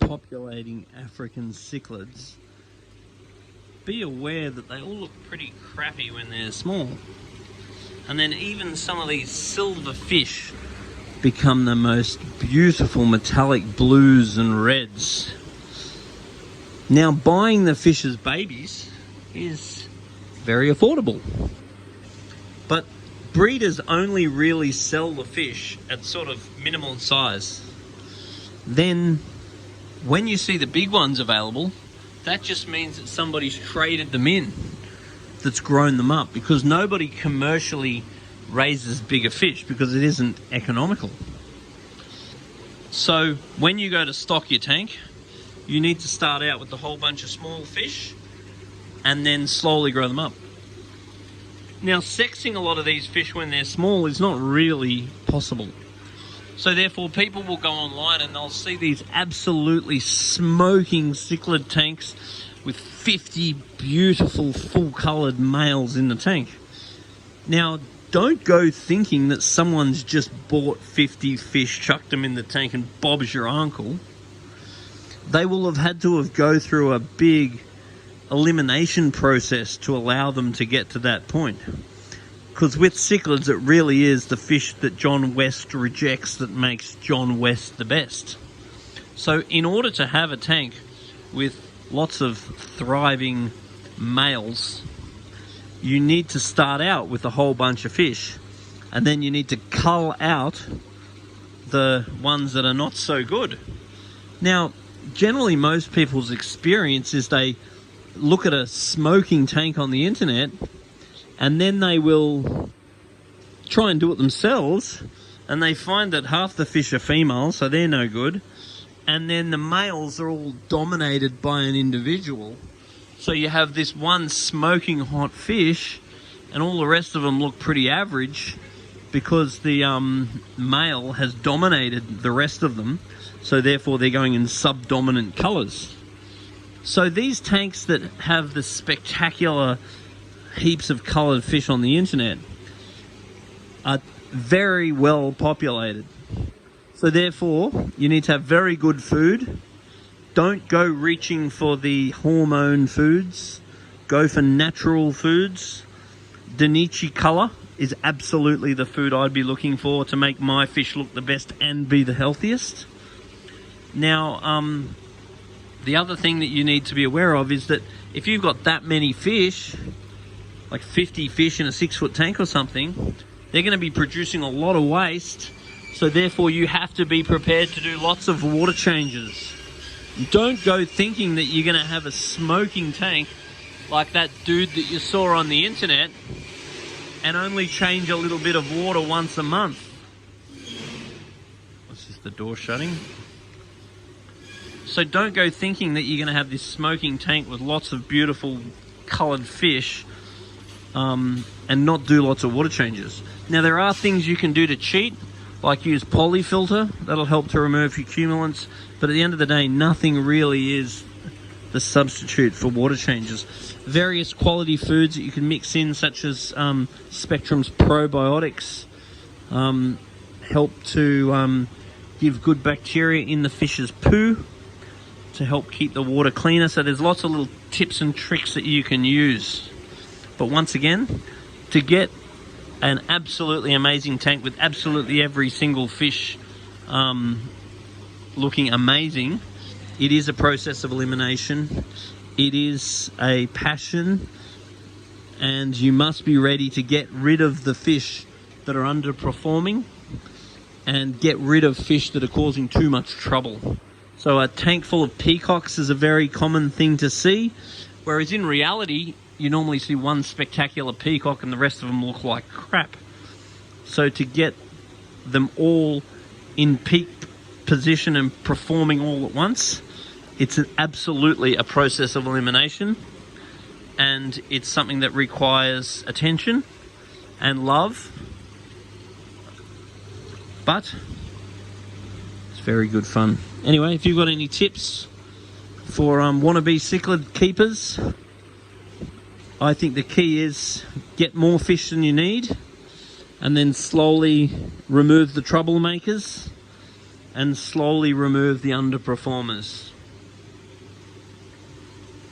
populating African cichlids, be aware that they all look pretty crappy when they're small. And then even some of these silver fish become the most beautiful metallic blues and reds. Now, buying the fish as babies is very affordable, but breeders only really sell the fish at sort of minimal size. Then when you see the big ones available, that just means that somebody's traded them in, that's grown them up, because nobody commercially raises bigger fish because it isn't economical. So when you go to stock your tank, you need to start out with a whole bunch of small fish and then slowly grow them up. Now, sexing a lot of these fish when they're small is not really possible. So therefore, people will go online and they'll see these absolutely smoking cichlid tanks with 50 beautiful full-coloured males in the tank. Now, don't go thinking that someone's just bought 50 fish, chucked them in the tank, and Bob's your uncle. They will have had to go through a big elimination process to allow them to get to that point. Because with cichlids, it really is the fish that John West rejects that makes John West the best. So in order to have a tank with lots of thriving males, you need to start out with a whole bunch of fish, and then you need to cull out the ones that are not so good. Now, generally most people's experience is they look at a smoking tank on the internet and then they will try and do it themselves, and they find that half the fish are female, so they're no good, and then the males are all dominated by an individual. So you have this one smoking hot fish and all the rest of them look pretty average because the male has dominated the rest of them, so therefore they're going in subdominant colours. So these tanks that have the spectacular heaps of coloured fish on the internet are very well populated. So therefore you need to have very good food. Don't go reaching for the hormone foods. Go for natural foods. Denichi colour is absolutely the food I'd be looking for to make my fish look the best and be the healthiest. Now, the other thing that you need to be aware of is that if you've got that many fish, like 50 fish in a 6-foot tank or something, they're going to be producing a lot of waste. So therefore you have to be prepared to do lots of water changes. Don't go thinking that you're going to have a smoking tank like that dude that you saw on the internet and only change a little bit of water once a month. What's this, the door shutting? So don't go thinking that you're going to have this smoking tank with lots of beautiful coloured fish and not do lots of water changes. Now, there are things you can do to cheat, like use polyfilter. That'll help to remove your accumulants. But at the end of the day, nothing really is the substitute for water changes. Various quality foods that you can mix in, such as Spectrum's probiotics, help to give good bacteria in the fish's poo to help keep the water cleaner. So there's lots of little tips and tricks that you can use. But once again, to get an absolutely amazing tank with absolutely every single fish looking amazing, it is a process of elimination. It is a passion, and you must be ready to get rid of the fish that are underperforming and get rid of fish that are causing too much trouble. So a tank full of peacocks is a very common thing to see, whereas in reality you normally see one spectacular peacock and the rest of them look like crap. So to get them all in peak position and performing all at once, it's absolutely a process of elimination, and it's something that requires attention and love, but it's very good fun. Anyway, if you've got any tips for wannabe cichlid keepers, I think the key is get more fish than you need, and then slowly remove the troublemakers and slowly remove the underperformers.